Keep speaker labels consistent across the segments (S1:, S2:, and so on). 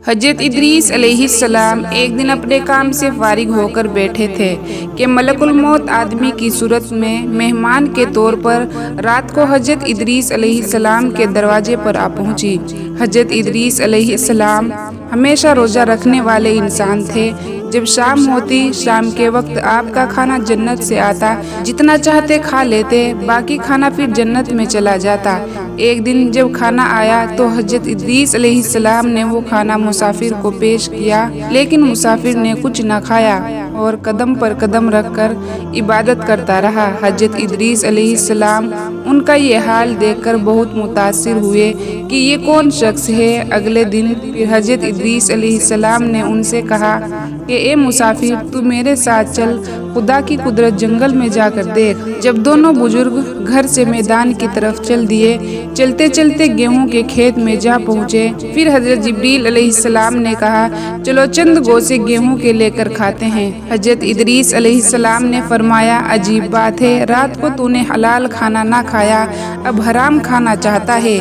S1: حضرت ادریس علیہ السلام ایک دن اپنے کام سے فارغ ہو کر بیٹھے تھے کہ ملک الموت آدمی کی صورت میں مہمان کے طور پر رات کو حضرت ادریس علیہ السلام کے دروازے پر آ پہنچی۔ حضرت ادریس علیہ السلام ہمیشہ روزہ رکھنے والے انسان تھے۔ جب شام ہوتی، شام کے وقت آپ کا کھانا جنت سے آتا، جتنا چاہتے کھا لیتے، باقی کھانا پھر جنت میں چلا جاتا۔ ایک دن جب کھانا آیا تو حضرت ادریس علیہ السلام نے وہ کھانا مسافر کو پیش کیا، لیکن مسافر نے کچھ نہ کھایا اور قدم پر قدم رکھ کر عبادت کرتا رہا۔ حضرت ادریس علیہ السلام ان کا یہ حال دیکھ کر بہت متاثر ہوئے کہ یہ کون شخص ہے۔ اگلے دن پھر حضرت ادریس علیہ السلام نے ان سے کہا کہ اے مسافر، تو میرے ساتھ چل، خدا کی قدرت جنگل میں جا کر دیکھ۔ جب دونوں بزرگ گھر سے میدان کی طرف چل دیے، چلتے چلتے گیہوں کے کھیت میں جا پہنچے۔ پھر حضرت جبریل علیہ السلام نے کہا، چلو چند گوشے گیہوں کے لے کر کھاتے ہیں۔ حضرت ادریس علیہ السلام نے فرمایا، عجیب بات ہے، رات کو تو نے حلال کھانا نہ کھایا، اب حرام کھانا چاہتا ہے۔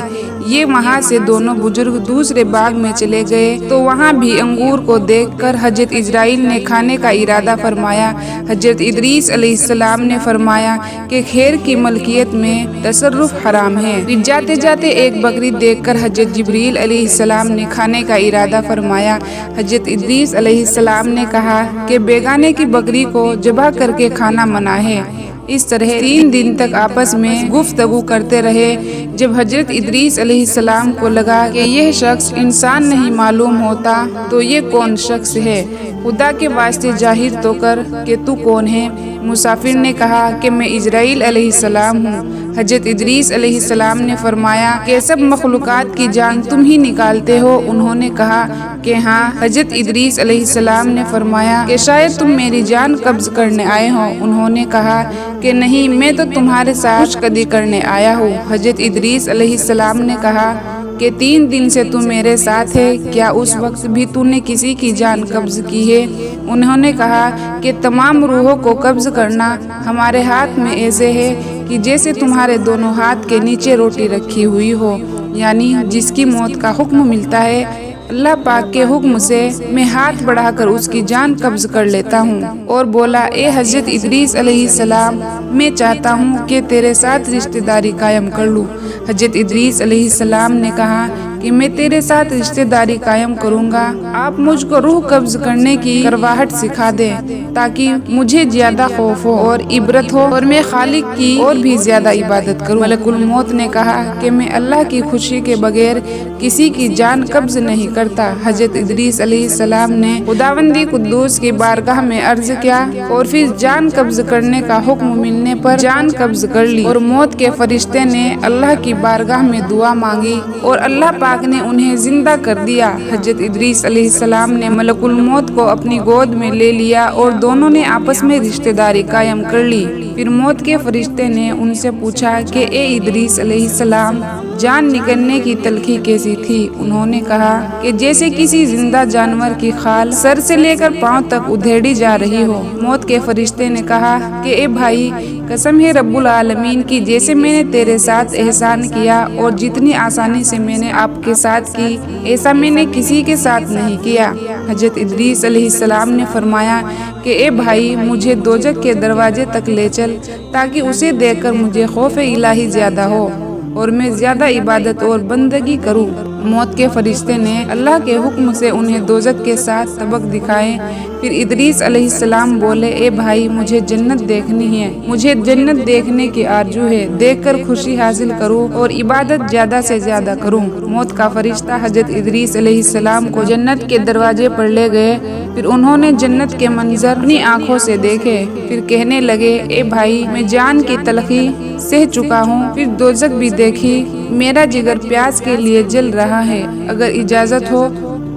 S1: یہ وہاں سے دونوں بزرگ دوسرے باغ میں چلے گئے تو وہاں بھی انگور کو دیکھ کر حضرت اسرائیل نے کھانے کا ارادہ فرمایا۔ حضرت ادریس علیہ السلام نے فرمایا کہ خیر کی ملکیت میں تصرف حرام ہے۔ پھر جاتے جاتے ایک بکری دیکھ کر حضرت جبریل علیہ السلام نے کھانے کا ارادہ فرمایا۔ حضرت ادریس علیہ السلام نے کہا کہ بیگانے کی بکری کو ذبح کر کے کھانا منع ہے۔ اس طرح 3 دن تک آپس میں گفتگو کرتے رہے۔ جب حضرت ادریس علیہ السلام کو لگا کہ یہ شخص انسان نہیں معلوم ہوتا تو یہ کون شخص ہے، خدا کے واسطے ظاہر تو کر کہ تو کون ہے۔ مسافر نے کہا کہ میں اسرائیل علیہ السلام ہوں۔ حضرت ادریس علیہ السلام نے فرمایا کہ سب مخلوقات کی جان تم ہی نکالتے ہو؟ انہوں نے کہا کہ ہاں۔ حضرت ادریس علیہ السلام نے فرمایا کہ شاید تم میری جان قبض کرنے آئے ہو؟ انہوں نے کہا کہ نہیں، میں تو تمہارے ساتھ خوشقدی کرنے آیا ہوں۔ حضرت ادریس علیہ السلام نے کہا کہ 3 دن سے تو میرے ساتھ ہے، کیا اس وقت بھی تو نے کسی کی جان قبض کی ہے؟ انہوں نے کہا کہ تمام روحوں کو قبض کرنا ہمارے ہاتھ میں ایسے ہے کہ جیسے تمہارے دونوں ہاتھ کے نیچے روٹی رکھی ہوئی ہو، یعنی جس کی موت کا حکم ملتا ہے، اللہ پاک کے حکم سے میں ہاتھ بڑھا کر اس کی جان قبض کر لیتا ہوں۔ اور بولا، اے حضرت ادریس علیہ السلام، میں چاہتا ہوں کہ تیرے ساتھ رشتہ داری قائم کر لوں۔ حضرت ادریس علیہ السلام نے کہا کہ میں تیرے ساتھ رشتہ داری قائم کروں گا، آپ مجھ کو روح قبض کرنے کی کرواہٹ سکھا دیں تاکہ مجھے زیادہ خوف ہو اور عبرت ہو اور میں خالق کی اور بھی زیادہ عبادت کروں۔ ملک الموت نے کہا کہ میں اللہ کی خوشی کے بغیر کسی کی جان قبض نہیں کرتا۔ حضرت ادریس علیہ السلام نے خداوندی قدوس کی بارگاہ میں عرض کیا اور پھر جان قبض کرنے کا حکم ملنے پر جان قبض کر لی، اور موت کے فرشتے نے اللہ کی بارگاہ میں دعا مانگی اور اللہ پاک نے انہیں زندہ کر دیا۔ حضرت ادریس علیہ السلام نے ملک الموت کو اپنی گود میں لے لیا اور دونوں نے آپس میں رشتہ داری قائم کر لی۔ پھر موت کے فرشتے نے ان سے پوچھا کہ اے ادریس علیہ السلام، جان نکلنے کی تلخی کیسی تھی؟ انہوں نے کہا کہ جیسے کسی زندہ جانور کی کھال سر سے لے کر پاؤں تک ادھیڑی جا رہی ہو۔ موت کے فرشتے نے کہا کہ اے بھائی، قسم ہے رب العالمین کی، جیسے میں نے تیرے ساتھ احسان کیا اور جتنی آسانی سے میں نے آپ کے ساتھ کی، ایسا میں نے کسی کے ساتھ نہیں کیا۔ حضرت ادریس علیہ السلام نے فرمایا کہ اے بھائی، مجھے دوزخ کے دروازے تک لے چل تاکہ اسے دیکھ کر مجھے خوف الہی زیادہ ہو اور میں زیادہ عبادت اور بندگی کروں۔ موت کے فرشتے نے اللہ کے حکم سے انہیں دوزخ کے ساتھ سبق دکھائے۔ پھر ادریس علیہ السلام بولے، اے بھائی، مجھے جنت دیکھنی ہے، مجھے جنت دیکھنے کی آرزو ہے، دیکھ کر خوشی حاصل کروں اور عبادت زیادہ سے زیادہ کروں۔ موت کا فرشتہ حضرت ادریس علیہ السلام کو جنت کے دروازے پر لے گئے۔ پھر انہوں نے جنت کے منظر اپنی آنکھوں سے دیکھے۔ پھر کہنے لگے، اے بھائی، میں جان کی تلخی سہ چکا ہوں، پھر دوزخ بھی دیکھی، میرا جگر پیاس کے لیے جل رہا ہے، اگر اجازت ہو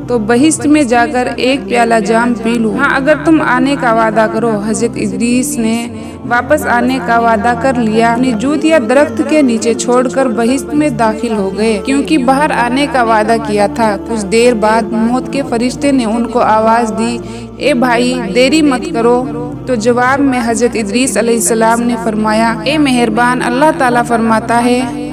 S1: تو بہشت میں جا کر ایک پیالہ جام پی لوں۔ ہاں، اگر تم آنے کا وعدہ کرو۔ حضرت ادریس نے واپس آنے کا وعدہ کر لیا، اپنی جوتیاں درخت کے نیچے چھوڑ کر بہشت میں داخل ہو گئے، کیونکہ باہر آنے کا وعدہ کیا تھا۔ کچھ دیر بعد موت کے فرشتے نے ان کو آواز دی، اے بھائی، دیری مت کرو۔ تو جواب میں حضرت ادریس علیہ السلام نے فرمایا، اے مہربان، اللہ تعالیٰ فرماتا ہے،